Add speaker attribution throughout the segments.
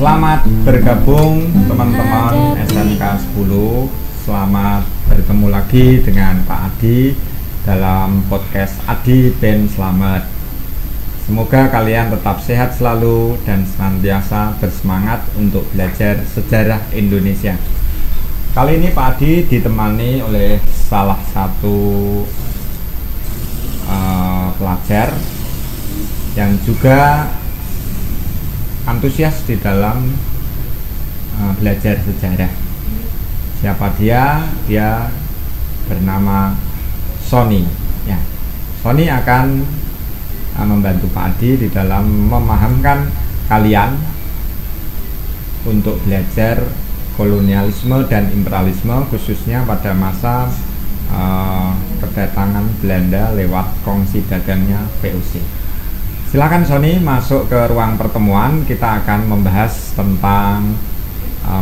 Speaker 1: Selamat bergabung teman-teman SMK 10. Selamat bertemu lagi dengan Pak Adi dalam podcast Adi Ben Slamet. Semoga kalian tetap sehat selalu dan senantiasa bersemangat untuk belajar sejarah Indonesia. Kali ini Pak Adi ditemani oleh salah satu pelajar yang juga antusias di dalam belajar sejarah. Siapa dia? Dia bernama Sony. Ya, Sony akan membantu Pak Adi di dalam memahamkan kalian untuk belajar kolonialisme dan imperialisme, khususnya pada masa kedatangan Belanda lewat kongsi dagangnya VOC. Silakan Sony masuk ke ruang pertemuan. Kita akan membahas tentang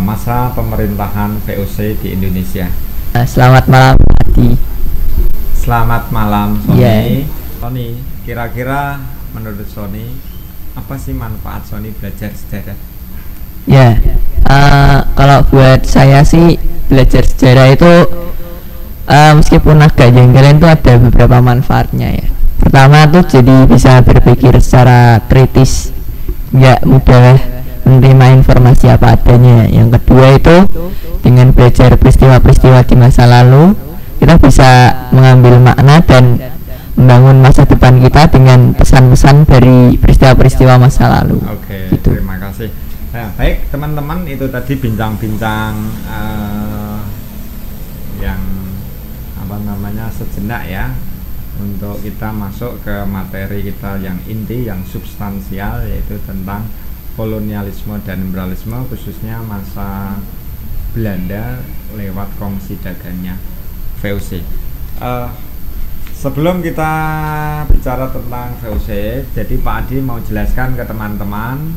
Speaker 1: masa pemerintahan VOC di Indonesia.
Speaker 2: Selamat malam Adi.
Speaker 1: Selamat malam Sony.
Speaker 2: Yeah.
Speaker 1: Sony, kira-kira menurut Sony apa sih manfaat Sony belajar sejarah?
Speaker 2: Ya, kalau buat saya sih belajar sejarah itu meskipun agak jengkelin itu ada beberapa manfaatnya ya. Pertama tuh jadi bisa berpikir secara kritis, nggak mudah menerima informasi apa adanya. Yang kedua itu dengan belajar peristiwa-peristiwa di masa lalu, kita bisa mengambil makna dan membangun masa depan kita dengan pesan-pesan dari peristiwa-peristiwa masa lalu.
Speaker 1: Oke,
Speaker 2: gitu.
Speaker 1: Terima kasih. Nah, baik teman-teman, itu tadi bincang-bincang yang sejenak ya, untuk kita masuk ke materi kita yang inti, yang substansial, yaitu tentang kolonialisme dan imperialisme, khususnya masa Belanda lewat kongsi dagangnya VOC. Sebelum kita bicara tentang VOC, jadi Pak Adi mau jelaskan ke teman-teman,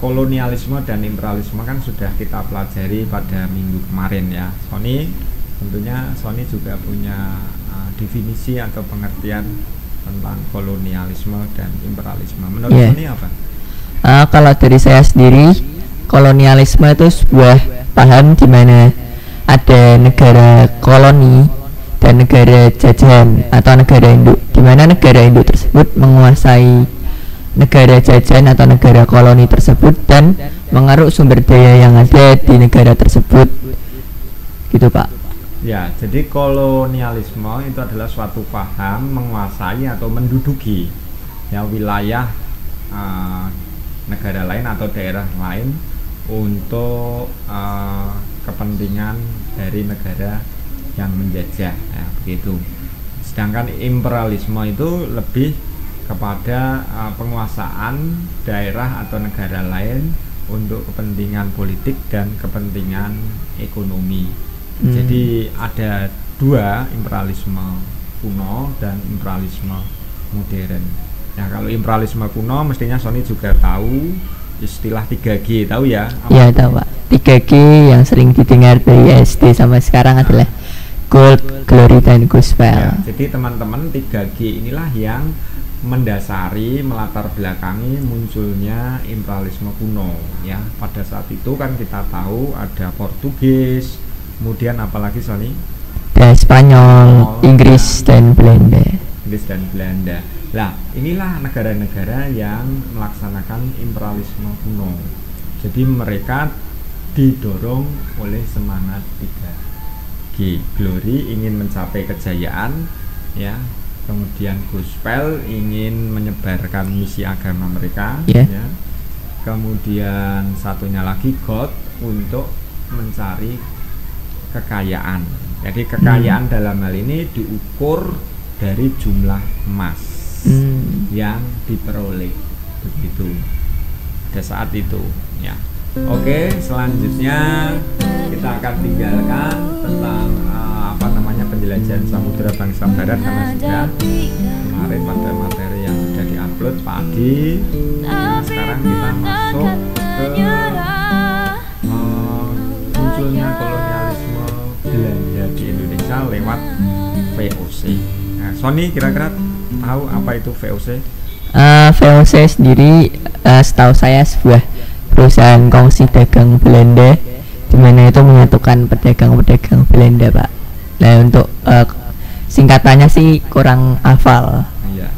Speaker 1: kolonialisme dan imperialisme kan sudah kita pelajari pada minggu kemarin ya. Sony, tentunya Sony juga punya definisi atau pengertian tentang kolonialisme dan imperialisme. Menurut Sony apa?
Speaker 2: Kalau dari saya sendiri, kolonialisme itu sebuah paham di mana ada negara koloni dan negara jajahan atau negara induk, di mana negara induk tersebut menguasai negara jajahan atau negara koloni tersebut dan mengeruk sumber daya yang ada di negara tersebut. Gitu Pak.
Speaker 1: Ya, jadi kolonialisme itu adalah suatu paham menguasai atau menduduki ya wilayah negara lain atau daerah lain untuk kepentingan dari negara yang menjajah, ya, begitu. Sedangkan imperialisme itu lebih kepada penguasaan daerah atau negara lain untuk kepentingan politik dan kepentingan ekonomi. Jadi ada dua, imperialisme kuno dan imperialisme modern. Nah, kalau imperialisme kuno mestinya Sony juga tahu istilah 3G, tahu ya?
Speaker 2: Iya tahu Pak. 3G yang sering didengar dari SD sampai sekarang adalah Gold, Glory, dan Gospel.
Speaker 1: Ya, jadi teman-teman, 3G inilah yang mendasari, melatar belakangi munculnya imperialisme kuno ya. Pada saat itu kan kita tahu ada Portugis, kemudian apalagi Sony?
Speaker 2: Ada Spanyol, Inggris dan Belanda.
Speaker 1: Inggris dan Belanda. Nah, inilah negara-negara yang melaksanakan imperialisme kuno. Jadi mereka didorong oleh semangat 3G. Glory ingin mencapai kejayaan ya. Kemudian Gospel ingin menyebarkan misi agama mereka ya. Kemudian satunya lagi God untuk mencari kekayaan. Jadi kekayaan dalam hal ini diukur dari jumlah emas yang diperoleh, begitu pada saat itu ya. Oke, selanjutnya kita akan tinggalkan tentang penjelajahan samudera bangsa barat, karena sudah kemarin pada materi yang sudah diupload Pak Adi. Nah, sekarang kita masuk ke munculnya kolonialisme Belanda di Indonesia lewat VOC. Nah, Sony kira-kira tahu apa itu VOC?
Speaker 2: VOC sendiri setahu saya sebuah perusahaan kongsi dagang Belanda, di mana itu menyatukan pedagang-pedagang Belanda, Pak. Nah, untuk singkatannya sih kurang hafal.
Speaker 1: Iya.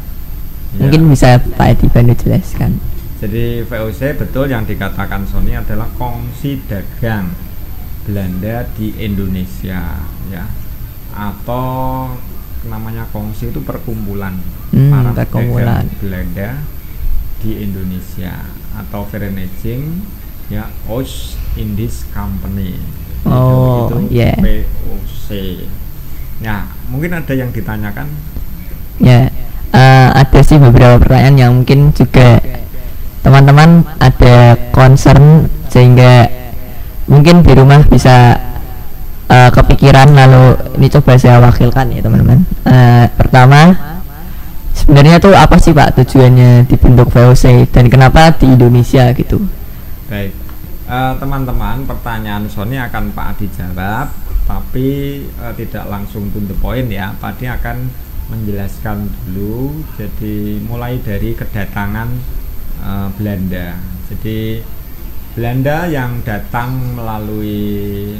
Speaker 2: Mungkin bisa Pak Edi Bandu jelaskan.
Speaker 1: Jadi VOC betul yang dikatakan Sony adalah kongsi dagang Belanda di Indonesia, ya, atau namanya kongsi itu perkumpulan para pedagang Belanda di Indonesia, atau Vereniging, ya, Oost-Indisch Company. Itu
Speaker 2: yeah.
Speaker 1: VOC. Ya, mungkin ada yang ditanyakan?
Speaker 2: Ya, ada sih beberapa pertanyaan yang mungkin juga teman-teman ada concern, sehingga mungkin di rumah bisa kepikiran, lalu ini coba saya wakilkan ya teman-teman. Pertama, sebenarnya tuh apa sih Pak tujuannya dibentuk VOC dan kenapa di Indonesia gitu?
Speaker 1: Baik, teman-teman, pertanyaan Sony akan Pak Adi jawab, tapi tidak langsung to the point ya. Pak Adi akan menjelaskan dulu, jadi mulai dari kedatangan Belanda. Jadi Belanda yang datang melalui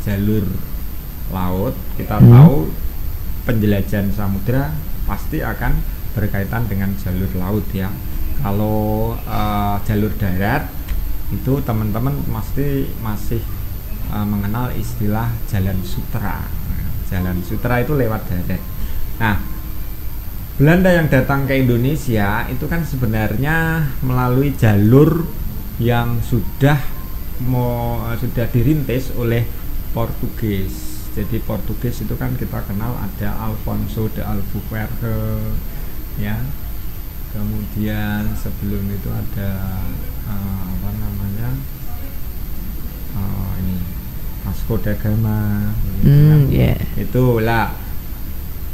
Speaker 1: jalur laut, kita tahu penjelajahan samudra pasti akan berkaitan dengan jalur laut ya. Kalau jalur darat itu teman-teman pasti masih mengenal istilah jalan sutra. Jalan sutra itu lewat darat. Nah, Belanda yang datang ke Indonesia itu kan sebenarnya melalui jalur yang sudah dirintis oleh Portugis. Jadi Portugis itu kan kita kenal ada Alfonso de Albuquerque, ya. Kemudian sebelum itu ada ini Vasco da Gama, itulah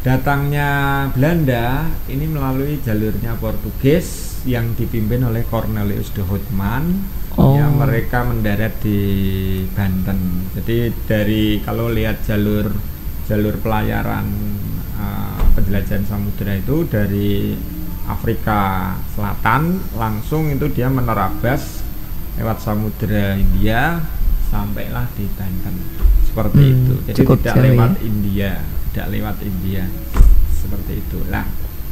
Speaker 1: datangnya Belanda ini melalui jalurnya Portugis yang dipimpin oleh Cornelius de Houtman. Ya, mereka mendarat di Banten. Jadi dari kalau lihat jalur pelayaran penjelajahan samudera itu dari Afrika Selatan langsung itu dia menerabas lewat Samudra India sampailah di Banten. Seperti itu. Jadi tidak lewat India. Seperti itulah.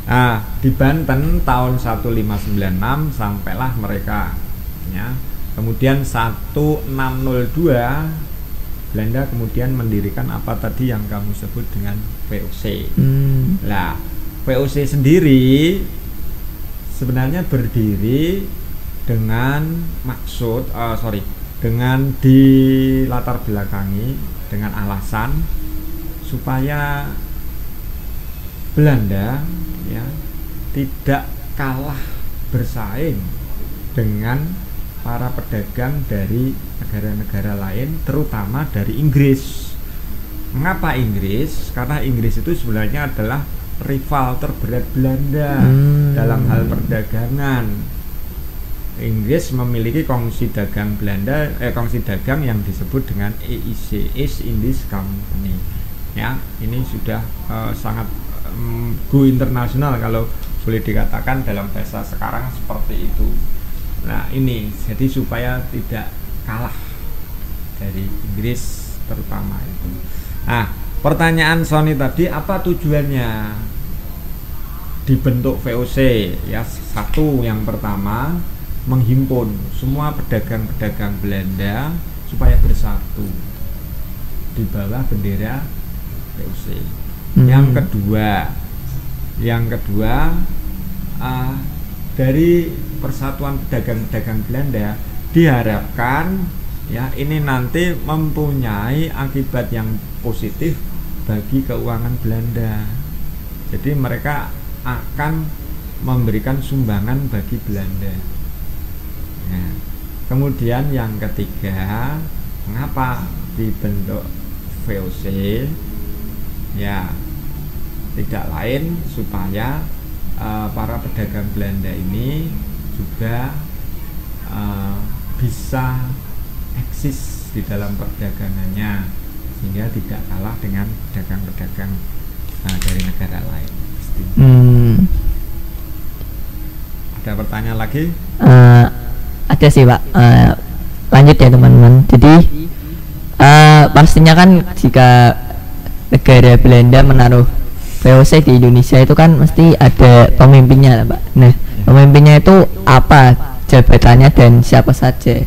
Speaker 1: Nah, di Banten tahun 1596 sampailah mereka, ya. Kemudian 1602 Belanda kemudian mendirikan apa tadi yang kamu sebut dengan VOC. Nah, VOC sendiri sebenarnya berdiri dengan dengan dilatar belakangi dengan alasan supaya Belanda ya tidak kalah bersaing dengan para pedagang dari negara-negara lain, terutama dari Inggris. Mengapa Inggris? Karena Inggris itu sebenarnya adalah rival terberat Belanda dalam hal perdagangan. Inggris memiliki kongsi dagang kongsi dagang yang disebut dengan EIC, East-Indisch Company. Ya, ini sudah sangat go internasional kalau boleh dikatakan dalam bahasa sekarang seperti itu. Nah, ini jadi supaya tidak kalah dari Inggris terutama itu. Nah, pertanyaan Sony tadi, apa tujuannya dibentuk VOC? Ya, satu, yang pertama menghimpun semua pedagang-pedagang Belanda supaya bersatu di bawah bendera VOC. Yang kedua, dari persatuan pedagang-pedagang Belanda diharapkan ya ini nanti mempunyai akibat yang positif bagi keuangan Belanda. Jadi mereka akan memberikan sumbangan bagi Belanda. Nah, kemudian yang ketiga, mengapa dibentuk VOC? Ya, tidak lain supaya para pedagang Belanda ini juga bisa eksis di dalam perdagangannya sehingga tidak kalah dengan pedagang-pedagang dari negara lain. Ada pertanyaan lagi?
Speaker 2: ada sih Pak. Lanjut ya teman-teman. Jadi pastinya kan jika negara Belanda menaruh VOC di Indonesia itu kan mesti ada pemimpinnya lah Pak. Nah, pemimpinnya itu apa jabatannya dan siapa saja?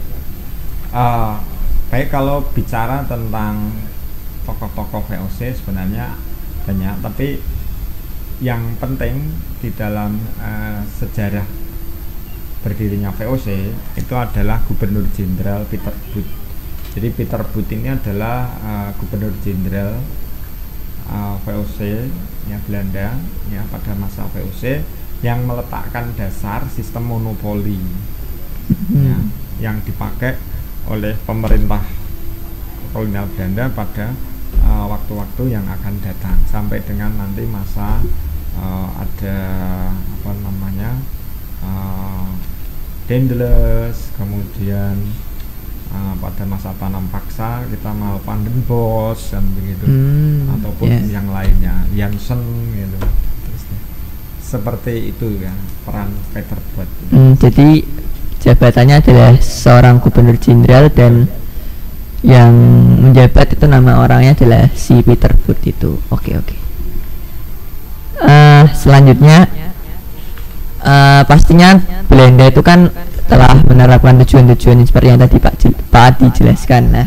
Speaker 1: Baik, kalau bicara tentang tokoh-tokoh VOC sebenarnya banyak, tapi yang penting di dalam sejarah berdirinya VOC itu adalah Gubernur Jenderal Peter Boot. Jadi Peter Boot ini adalah Gubernur Jenderal VOC ya Belanda ya pada masa VOC yang meletakkan dasar sistem monopoli ya, yang dipakai oleh pemerintah kolonial Belanda pada waktu-waktu yang akan datang sampai dengan nanti masa ada apa namanya Daendels, kemudian pada masa tanam paksa kita mau Vandenbosch dan begitu, ataupun yang lainnya Janssen gitu. Seperti itu ya peran Peter Boot.
Speaker 2: Jadi jabatannya adalah seorang gubernur jenderal dan yang menjabat itu nama orangnya adalah si Peter Boot itu. Oke. Selanjutnya pastinya Belanda itu kan telah menerapkan tujuan-tujuan seperti yang tadi Pak Adi jelaskan. Nah,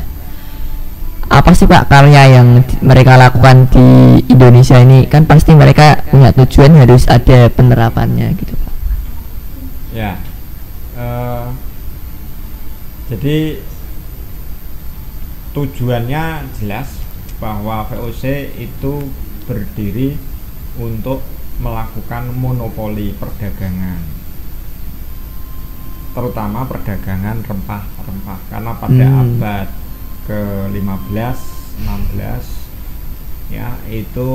Speaker 2: apa sih Pak karya yang mereka lakukan di Indonesia ini? Kan pasti mereka punya tujuan, harus ada penerapannya gitu Pak.
Speaker 1: Ya, jadi tujuannya jelas bahwa VOC itu berdiri untuk melakukan monopoli perdagangan, terutama perdagangan rempah-rempah, karena pada abad ke-15, 16 ya itu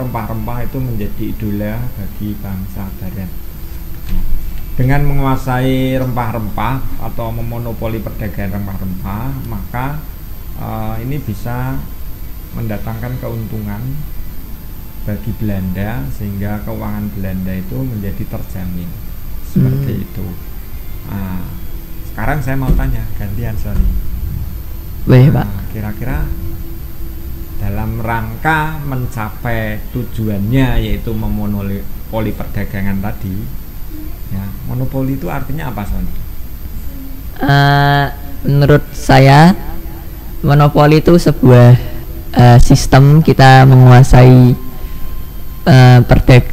Speaker 1: rempah-rempah itu menjadi idola bagi bangsa barat. Dengan menguasai rempah-rempah atau memonopoli perdagangan rempah-rempah, maka ini bisa mendatangkan keuntungan bagi Belanda sehingga keuangan Belanda itu menjadi terjamin seperti itu. Nah, sekarang saya mau tanya gantian Sony.
Speaker 2: Pak.
Speaker 1: Kira-kira dalam rangka mencapai tujuannya yaitu memonopoli perdagangan tadi, ya monopoli itu artinya apa Sony?
Speaker 2: Menurut saya monopoli itu sebuah sistem kita menguasai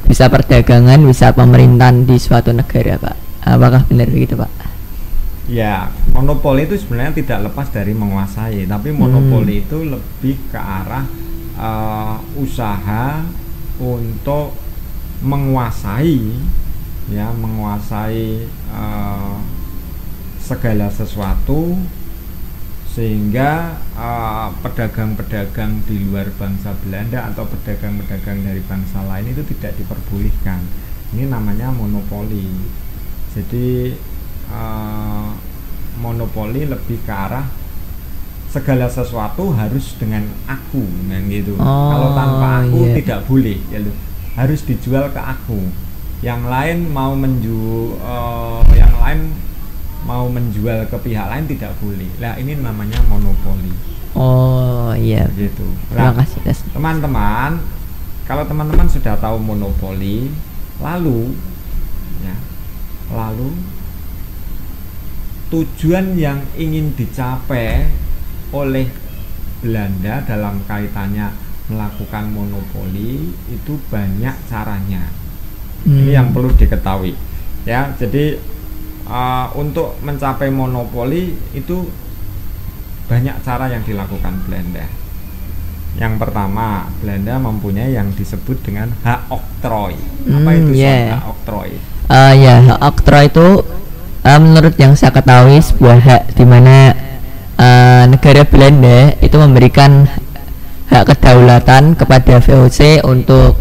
Speaker 2: bisa perdagangan, bisa pemerintahan di suatu negara Pak. Apakah benar begitu Pak?
Speaker 1: Ya, monopoli itu sebenarnya tidak lepas dari menguasai, tapi monopoli itu lebih ke arah usaha untuk menguasai, ya menguasai segala sesuatu sehingga pedagang-pedagang di luar bangsa Belanda atau pedagang-pedagang dari bangsa lain itu tidak diperbolehkan. Ini namanya monopoli. Jadi monopoli lebih ke arah segala sesuatu harus dengan aku, gitu. Kalau tanpa aku tidak boleh, ya loh. Harus dijual ke aku. Yang lain mau menjual ke pihak lain tidak boleh. Nah, ini namanya monopoli.
Speaker 2: Oh iya.
Speaker 1: Gitu.
Speaker 2: Terima kasih.
Speaker 1: Teman-teman, kalau teman-teman sudah tahu monopoli, lalu tujuan yang ingin dicapai oleh Belanda dalam kaitannya melakukan monopoli itu banyak caranya. Ini yang perlu diketahui ya. Jadi untuk mencapai monopoli itu banyak cara yang dilakukan Belanda. Yang pertama, Belanda mempunyai yang disebut dengan hak oktroy. Apa itu hak oktroy?
Speaker 2: Hak oktroy itu menurut yang saya ketahui sebuah hak di mana negara Belanda itu memberikan hak kedaulatan kepada VOC untuk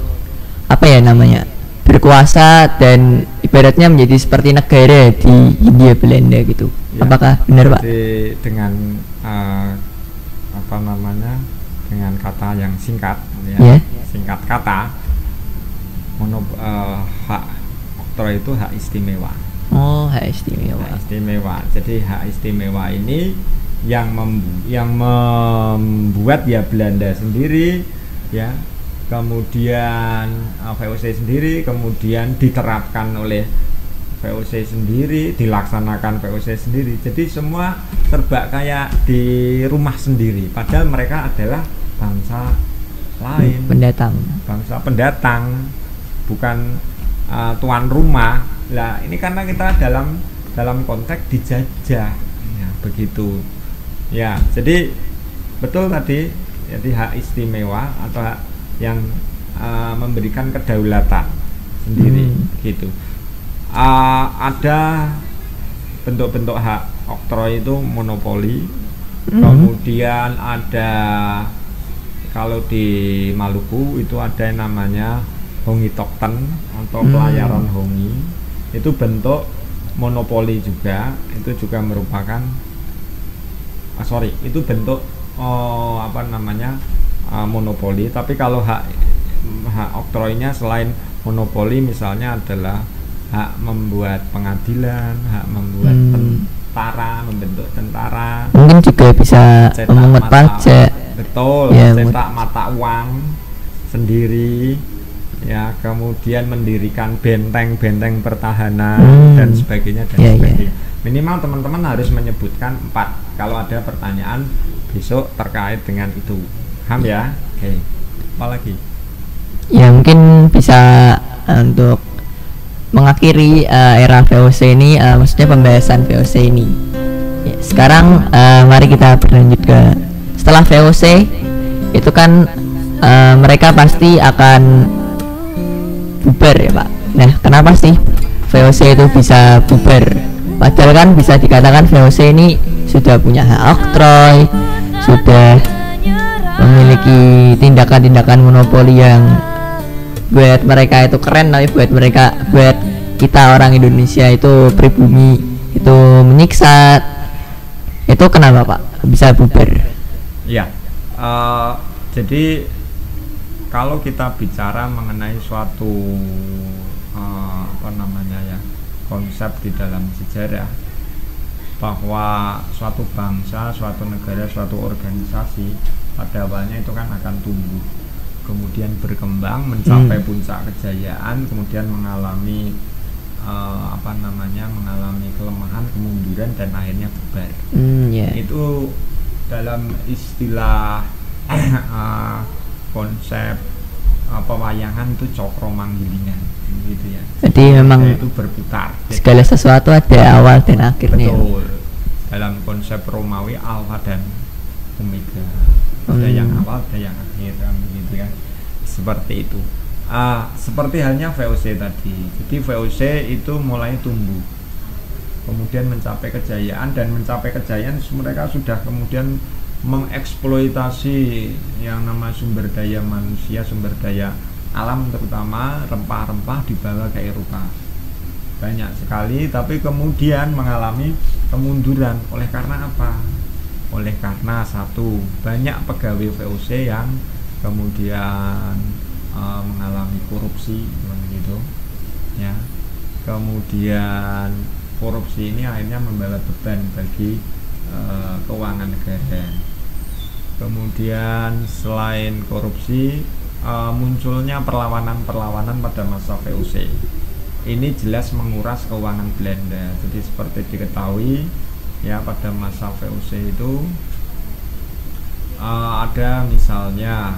Speaker 2: berkuasa dan ibaratnya menjadi seperti negara di Hindia Belanda gitu. Ya, apakah benar Pak?
Speaker 1: Dengan dengan kata yang singkat, singkat kata, hak oktroy itu hak istimewa.
Speaker 2: Oh, hak istimewa.
Speaker 1: Hak istimewa. Jadi hak istimewa ini yang membuat ya Belanda sendiri, ya, kemudian VOC sendiri, kemudian diterapkan oleh VOC sendiri, dilaksanakan VOC sendiri. Jadi semua serba kayak di rumah sendiri, padahal mereka adalah bangsa lain, bangsa pendatang, bukan tuan rumah. Lah ini karena kita dalam konteks dijajah, ya, begitu. Ya, jadi betul tadi, jadi hak istimewa atau hak yang memberikan kedaulatan sendiri, gitu. Ada bentuk-bentuk hak oktroy itu monopoli, kemudian ada kalau di Maluku itu ada yang namanya hongi tokten atau pelayaran hongi, itu bentuk monopoli juga, itu juga merupakan itu bentuk monopoli. Tapi kalau hak oktroynya selain monopoli misalnya adalah hak membuat pengadilan, hak membuat tentara, membentuk tentara,
Speaker 2: mungkin juga bisa memungut pajak,
Speaker 1: betul, ya, cetak mata uang sendiri, ya, kemudian mendirikan benteng-benteng pertahanan dan sebagainya dan sebagainya. Minimal teman-teman harus menyebutkan 4 kalau ada pertanyaan besok terkait dengan itu. Paham ya? Oke. Apalagi?
Speaker 2: Ya mungkin bisa untuk mengakhiri era VOC ini, maksudnya pembahasan VOC ini. Ya, sekarang mari kita berlanjut ke setelah VOC itu kan mereka pasti akan bubar ya Pak. Nah kenapa sih VOC itu bisa bubar? Padahal kan bisa dikatakan VOC ini sudah punya hak oktroy, sudah memiliki tindakan-tindakan monopoli yang buat mereka itu keren, tapi buat kita orang Indonesia itu pribumi itu menyiksa. Itu kenapa Pak bisa bubar?
Speaker 1: Ya, jadi kalau kita bicara mengenai suatu konsep di dalam sejarah, bahwa suatu bangsa, suatu negara, suatu organisasi pada awalnya itu kan akan tumbuh, kemudian berkembang mencapai puncak kejayaan, kemudian mengalami mengalami kelemahan, kemunduran, dan akhirnya bubar. Itu dalam istilah konsep pewayangan itu cokro manggilingan, gitu ya.
Speaker 2: Jadi memang
Speaker 1: itu berputar.
Speaker 2: Segala sesuatu ada awal dan akhirnya.
Speaker 1: Betul. Dalam konsep Romawi alfa dan omega. Ada yang awal, ada yang akhir, gitu kan. Seperti itu. Seperti halnya VOC tadi. Jadi VOC itu mulai tumbuh, kemudian mencapai kejayaan, dan mencapai kejayaan mereka sudah kemudian mengeksploitasi yang nama sumber daya manusia, sumber daya alam, terutama rempah-rempah dibawa ke Eropa banyak sekali, tapi kemudian mengalami kemunduran. Oleh karena apa? Oleh karena satu, banyak pegawai VOC yang kemudian mengalami korupsi, begitu ya. Kemudian korupsi ini akhirnya membawa beban bagi keuangan negara. Kemudian selain korupsi, munculnya perlawanan-perlawanan pada masa VOC. Ini jelas menguras keuangan Belanda. Jadi seperti diketahui ya, pada masa VOC itu ada misalnya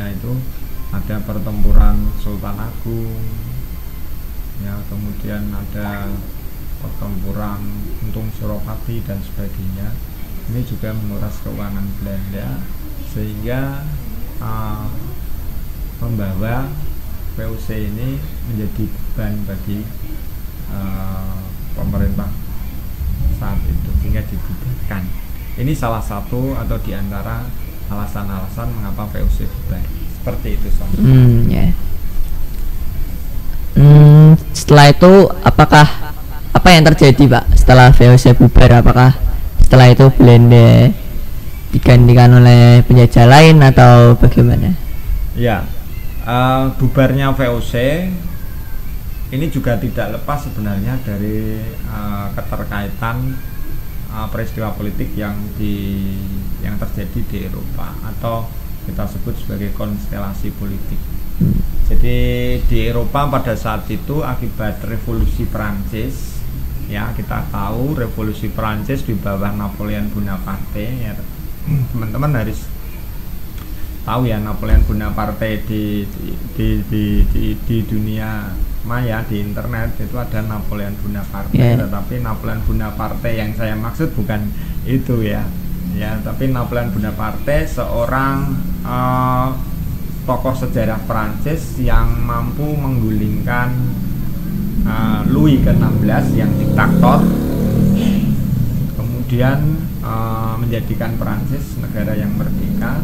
Speaker 1: itu ada pertempuran Sultan Agung ya, kemudian ada pertempuran Untung Suropati dan sebagainya. Ini juga menguras keuangan Belanda sehingga membawa VOC ini menjadi beban bagi pemerintah saat itu sehingga dibubarkan. Ini salah satu atau diantara alasan-alasan mengapa VOC bubar. Seperti itu Son.
Speaker 2: Setelah itu apa yang terjadi Pak setelah VOC bubar? Apakah setelah itu Belanda digantikan oleh penjajah lain atau bagaimana?
Speaker 1: Ya, bubarnya VOC ini juga tidak lepas sebenarnya dari keterkaitan peristiwa politik yang terjadi di Eropa atau kita sebut sebagai konstelasi politik. Jadi di Eropa pada saat itu akibat revolusi Prancis, ya kita tahu revolusi Prancis di bawah Napoleon Bonaparte, ya teman-teman harus tahu ya, Napoleon Bonaparte di dunia maya, di internet itu ada Napoleon Bonaparte, tetapi Napoleon Bonaparte yang saya maksud bukan itu ya, tapi Napoleon Bonaparte seorang tokoh sejarah Prancis yang mampu menggulingkan Louis ke-16 yang diktator, kemudian menjadikan Prancis negara yang merdeka,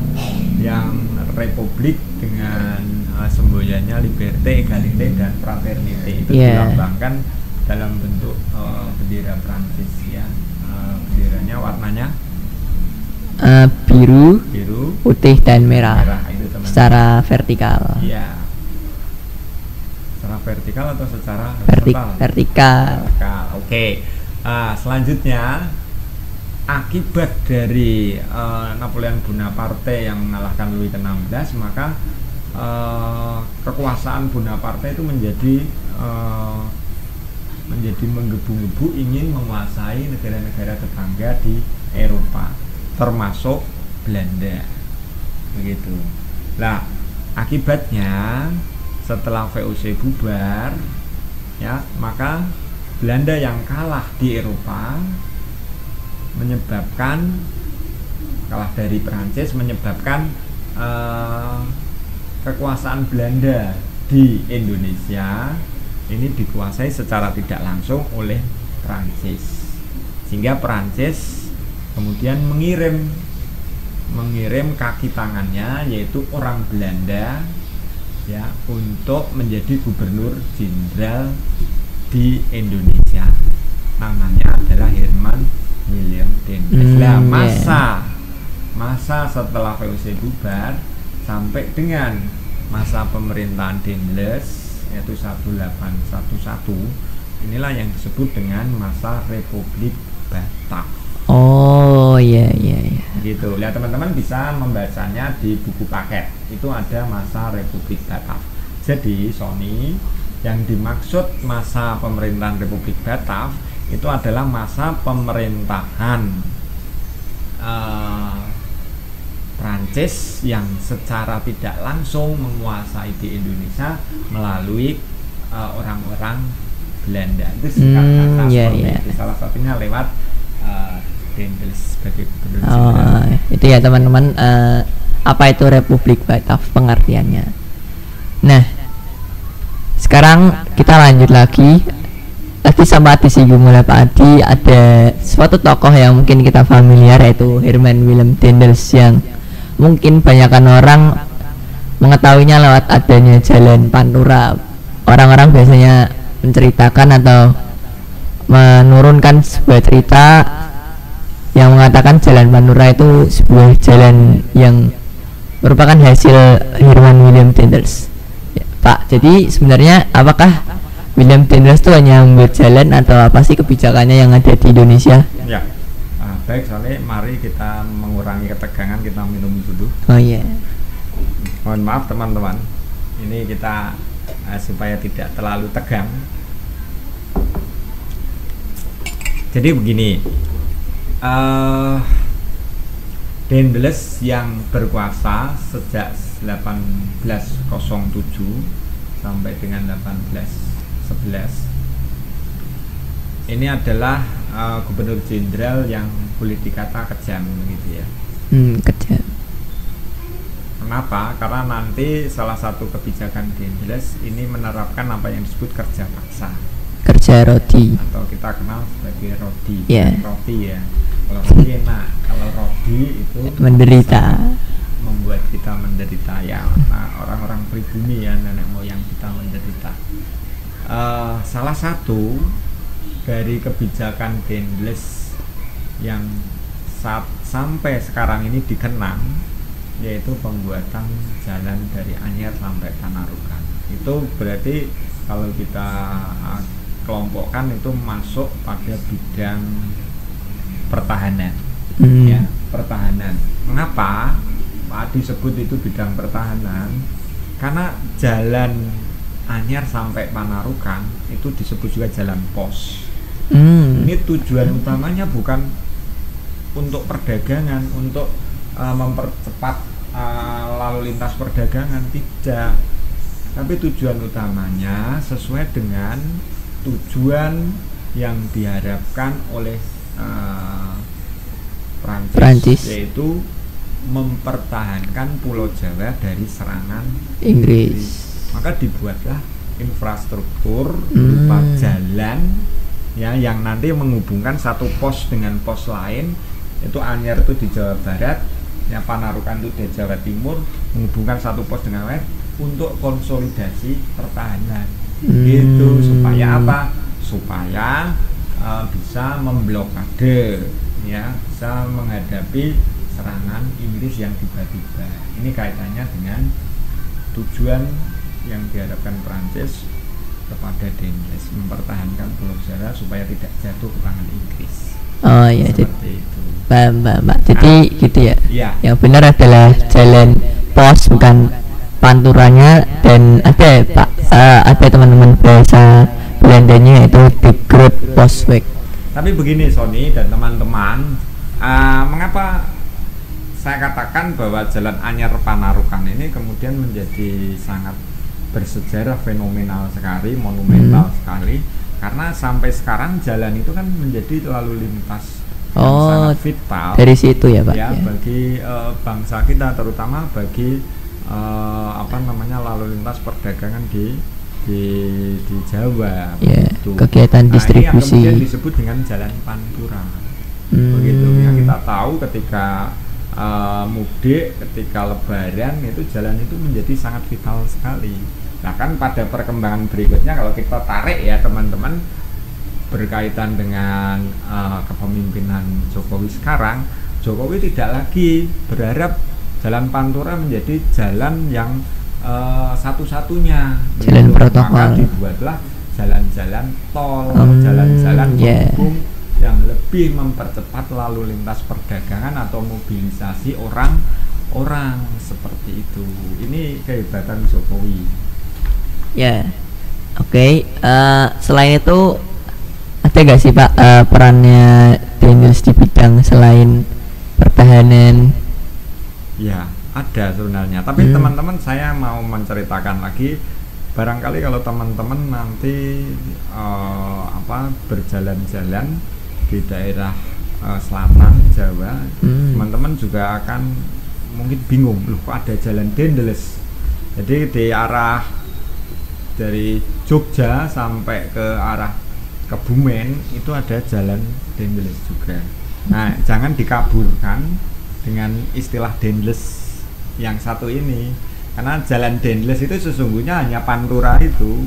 Speaker 1: yang republik dengan semboyannya liberté, égalité dan fraternité. Itu dilambangkan dalam bentuk bendera Prancis ya. Benderanya warnanya
Speaker 2: biru, putih dan merah,
Speaker 1: itu,
Speaker 2: secara vertikal.
Speaker 1: Iya. Secara vertikal atau secara
Speaker 2: vertikal.
Speaker 1: Oke. Selanjutnya akibat dari Napoleon Bonaparte yang mengalahkan Louis ke-16, maka kekuasaan Bonaparte itu menjadi menggebu-gebu ingin menguasai negara-negara tetangga di Eropa, termasuk Belanda. Begitu. Nah, akibatnya setelah VOC bubar, ya, maka Belanda yang kalah di Eropa menyebabkan kalah dari Prancis, menyebabkan kekuasaan Belanda di Indonesia ini dikuasai secara tidak langsung oleh Prancis, sehingga Prancis kemudian mengirim kaki tangannya, yaitu orang Belanda ya, untuk menjadi gubernur jenderal di Indonesia. Namanya adalah Herman William Dendels. Masa setelah VOC bubar sampai dengan masa pemerintahan Dendels, yaitu 1811, inilah yang disebut dengan masa Republik Batak.
Speaker 2: Oh iya.
Speaker 1: Gitu. Lihat teman-teman bisa membacanya di buku paket. Itu ada masa Republik Batak. Jadi Sony, yang dimaksud masa pemerintahan Republik Batak itu adalah masa pemerintahan Prancis yang secara tidak langsung menguasai di Indonesia melalui orang-orang Belanda. Itu singkat kata salah satunya lewat Dendels sebagai gubernur jenderal.
Speaker 2: Itu ya teman-teman, apa itu Republik Batak pengertiannya. Nah, sekarang kita lanjut lagi. Tadi sempat disinggung oleh Pak Adi, ada suatu tokoh yang mungkin kita familiar, yaitu Herman Willem Dendels, yang mungkin banyakkan orang mengetahuinya lewat adanya Jalan Pantura. Orang-orang biasanya menceritakan atau menurunkan sebuah cerita yang mengatakan Jalan Pantura itu sebuah jalan yang merupakan hasil Herman Willem Dendels. Ya, Pak, jadi sebenarnya apakah William Dendels itu hanya membuat jalan atau apa sih kebijakannya yang ada di Indonesia?
Speaker 1: Ya, baik, soalnya mari kita mengurangi ketegangan, kita minum dulu.
Speaker 2: Oh iya.
Speaker 1: Mohon maaf teman-teman, ini kita supaya tidak terlalu tegang. Jadi begini, Dendels yang berkuasa sejak 1807 sampai dengan 1811 ini adalah gubernur jenderal yang boleh dikata kejam gitu ya.
Speaker 2: Kejam.
Speaker 1: Kenapa? Karena nanti salah satu kebijakan Dendels ini menerapkan apa yang disebut kerja paksa.
Speaker 2: Kerja rodi.
Speaker 1: Atau kita kenal sebagai rodi.
Speaker 2: Roti
Speaker 1: ya. Kalau rodi enak, kalau rodi itu
Speaker 2: menderita.
Speaker 1: Membuat kita menderita ya. Nah, orang-orang pribumi ya, nenek moyang kita menderita. Salah satu dari kebijakan Dendels yang sampai sekarang ini dikenang, yaitu pembuatan jalan dari Anyer sampai Panarukan. itu berarti kalau kita kelompokkan itu masuk pada bidang pertahanan. Ya, pertahanan. Mengapa disebut itu bidang pertahanan? Karena jalan Anyar sampai Panarukan itu disebut juga jalan pos. Ini tujuan utamanya bukan untuk perdagangan, untuk mempercepat lalu lintas perdagangan, tidak. Tapi tujuan utamanya sesuai dengan tujuan yang diharapkan oleh Prancis, yaitu mempertahankan Pulau Jawa dari serangan Inggris. Maka dibuatlah infrastruktur berupa jalan ya, yang nanti menghubungkan satu pos dengan pos lain. Itu Anyar itu di Jawa Barat, ya Panarukan itu di Jawa Timur, menghubungkan satu pos dengan lain untuk konsolidasi pertahanan. Gitu, supaya apa? Supaya bisa memblokade, ya, bisa menghadapi serangan Inggris yang tiba-tiba. Ini kaitannya dengan tujuan yang diharapkan Prancis kepada Dendles, mempertahankan Pulau Jawa supaya tidak jatuh ke tangan Inggris.
Speaker 2: Oh iya,
Speaker 1: seperti itu.
Speaker 2: Mbak. Jadi gitu ya.
Speaker 1: Iya.
Speaker 2: Yang benar adalah jalan pos, bukan panturanya. Dan ada Pak, ada teman-teman bahasa Belandanya itu di Groot Postweg.
Speaker 1: Tapi begini Sony dan teman-teman, mengapa saya katakan bahwa Jalan Anyar Panarukan ini kemudian menjadi sangat bersejarah, fenomenal sekali, monumental sekali, karena sampai sekarang jalan itu kan menjadi lalu lintas yang sangat vital
Speaker 2: dari situ ya Pak
Speaker 1: ya, bagi bangsa kita, terutama bagi lalu lintas perdagangan di Jawa
Speaker 2: ya, kegiatan distribusi.
Speaker 1: Ini yang kemudian disebut dengan Jalan Pantura. Begitu ya, kita tahu ketika mudik, ketika lebaran itu jalan itu menjadi sangat vital sekali. Nah kan pada perkembangan berikutnya kalau kita tarik ya teman-teman, berkaitan dengan kepemimpinan Jokowi sekarang, Jokowi tidak lagi berharap Jalan Pantura menjadi jalan yang satu-satunya
Speaker 2: jalan protokol.
Speaker 1: Maka dibuatlah jalan-jalan tol, jalan-jalan penghubung yang lebih mempercepat lalu lintas perdagangan atau mobilisasi orang seperti itu. Ini kehebatan Jokowi. Ya,
Speaker 2: oke. Selain itu ada nggak sih Pak perannya Dendles di bidang selain pertahanan?
Speaker 1: Ya, ada sebenarnya. Tapi teman-teman, saya mau menceritakan lagi. Barangkali kalau teman-teman nanti berjalan-jalan di daerah selatan Jawa, teman-teman juga akan mungkin bingung, loh kok ada jalan Dendles. Jadi di arah dari Jogja sampai ke arah Kebumen itu ada jalan Dendles juga. Nah, jangan dikaburkan dengan istilah Dendles yang satu ini, karena jalan Dendles itu sesungguhnya hanya Pantura itu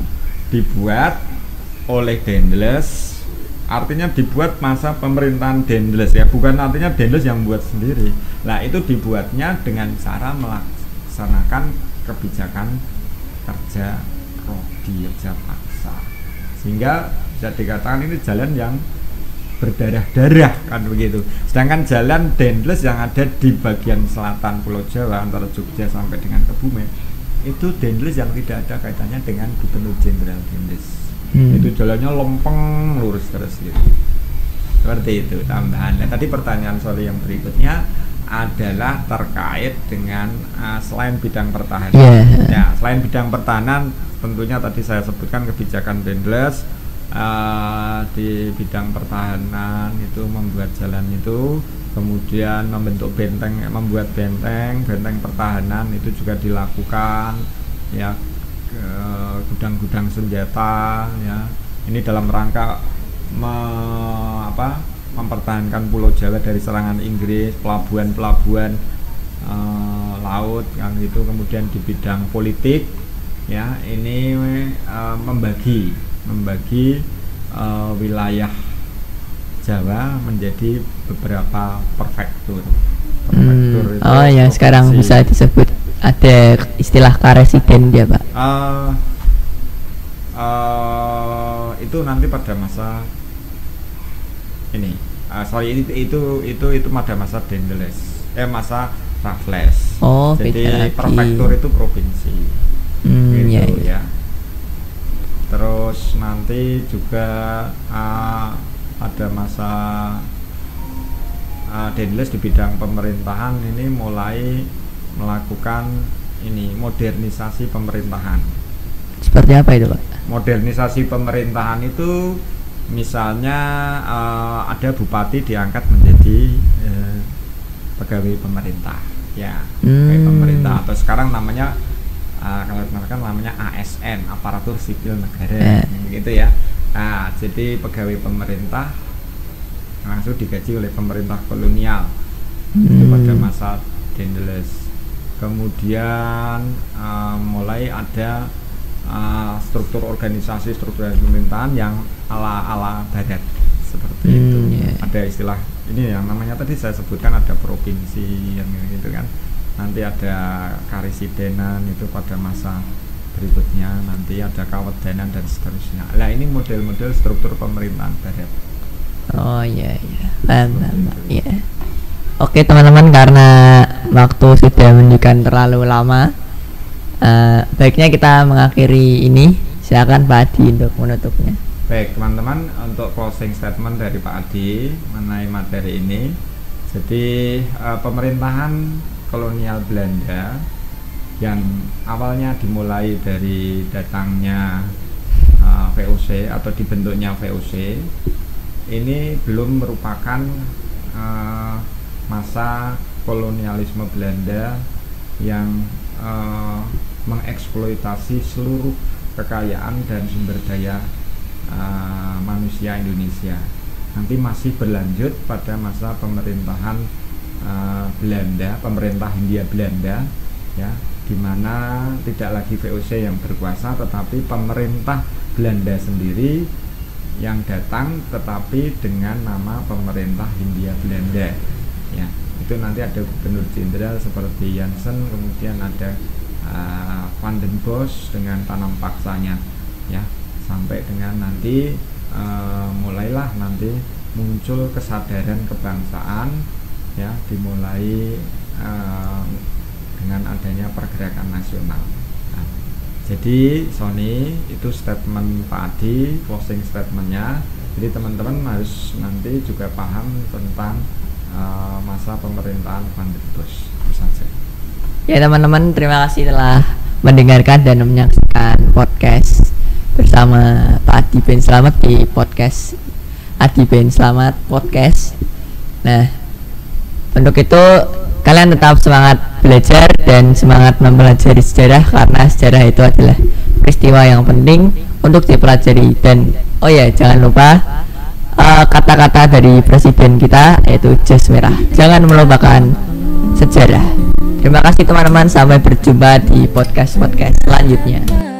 Speaker 1: dibuat oleh Dendles. Artinya dibuat masa pemerintahan Dendles ya, bukan artinya Dendles yang buat sendiri. Nah itu dibuatnya dengan cara melaksanakan kebijakan kerja Rodi Yogja Paksa, sehingga bisa dikatakan ini jalan yang berdarah-darah kan begitu. Sedangkan jalan Dendles yang ada di bagian selatan Pulau Jawa antara Jogja sampai dengan Kebumen, itu Dendles yang tidak ada kaitannya dengan Gubernur Jenderal Dendles. Itu jalannya lempeng lurus terus gitu. Seperti itu tambahannya. Tadi pertanyaan sorry yang berikutnya adalah terkait dengan selain bidang pertahanan. Ya, selain bidang pertahanan tentunya tadi saya sebutkan kebijakan Dendles di bidang pertahanan itu membuat jalan itu, kemudian membentuk benteng, membuat benteng pertahanan itu juga dilakukan ya, gudang-gudang senjata ya. Ini dalam rangka mempertahankan Pulau Jawa dari serangan Inggris, pelabuhan-pelabuhan laut yang itu. Kemudian di bidang politik ya, ini membagi wilayah Jawa menjadi beberapa prefektur. Itu
Speaker 2: yang sekarang bisa disebut ada istilah karesiden dia Pak.
Speaker 1: itu nanti pada masa ini itu pada masa Dendles masa Raffles. Jadi prefektur itu provinsi gitu
Speaker 2: iya.
Speaker 1: ya. Terus nanti juga ada masa Dendles di bidang pemerintahan ini mulai melakukan ini modernisasi pemerintahan.
Speaker 2: Seperti apa itu, Pak?
Speaker 1: Modernisasi pemerintahan itu misalnya ada bupati diangkat menjadi pegawai pemerintah ya, pegawai pemerintah, atau sekarang namanya kalau namanya ASN, aparatur sipil negara gitu ya. Nah, jadi pegawai pemerintah langsung digaji oleh pemerintah kolonial itu pada masa Dendles. Kemudian mulai ada struktur organisasi, struktur pemerintahan yang ala barat seperti itu. Ada istilah ini yang namanya tadi saya sebutkan, ada provinsi yang gitu kan. Nanti ada karisidenan itu pada masa berikutnya, nanti ada kawedanan dan seterusnya. Nah, ini model-model struktur pemerintahan barat.
Speaker 2: Oh iya. Iya. Oke teman-teman, karena waktu sudah menunjukkan terlalu lama, baiknya kita mengakhiri ini. Silakan Pak Adi untuk menutupnya.
Speaker 1: Baik teman-teman, untuk closing statement dari Pak Adi mengenai materi ini. Jadi pemerintahan kolonial Belanda yang awalnya dimulai dari datangnya VOC atau dibentuknya VOC ini belum merupakan masa kolonialisme Belanda yang mengeksploitasi seluruh kekayaan dan sumber daya manusia Indonesia. Nanti masih berlanjut pada masa pemerintahan Belanda, pemerintah Hindia Belanda ya, di mana tidak lagi VOC yang berkuasa, tetapi pemerintah Belanda sendiri yang datang, tetapi dengan nama pemerintah Hindia Belanda ya. Itu nanti ada gubernur jenderal seperti Jansen, kemudian ada Van den Bosch dengan tanam paksanya ya, sampai dengan nanti mulailah nanti muncul kesadaran kebangsaan ya, dimulai dengan adanya pergerakan nasional. Nah, jadi Sony itu statement Pak Adi, closing statementnya. Jadi teman-teman harus nanti juga paham tentang masa pemerintahan Van den Bosch. Itu saja.
Speaker 2: Ya teman-teman, terima kasih telah mendengarkan dan menyaksikan podcast bersama Pak Adi Ben Slamet di podcast Adi Ben Slamet Podcast. Nah, untuk itu kalian tetap semangat belajar dan semangat mempelajari sejarah, karena sejarah itu adalah peristiwa yang penting untuk dipelajari. Dan oh ya, jangan lupa kata-kata dari presiden kita, yaitu jas merah, jangan melupakan sejarah. Terima kasih teman-teman, sampai berjumpa di podcast selanjutnya.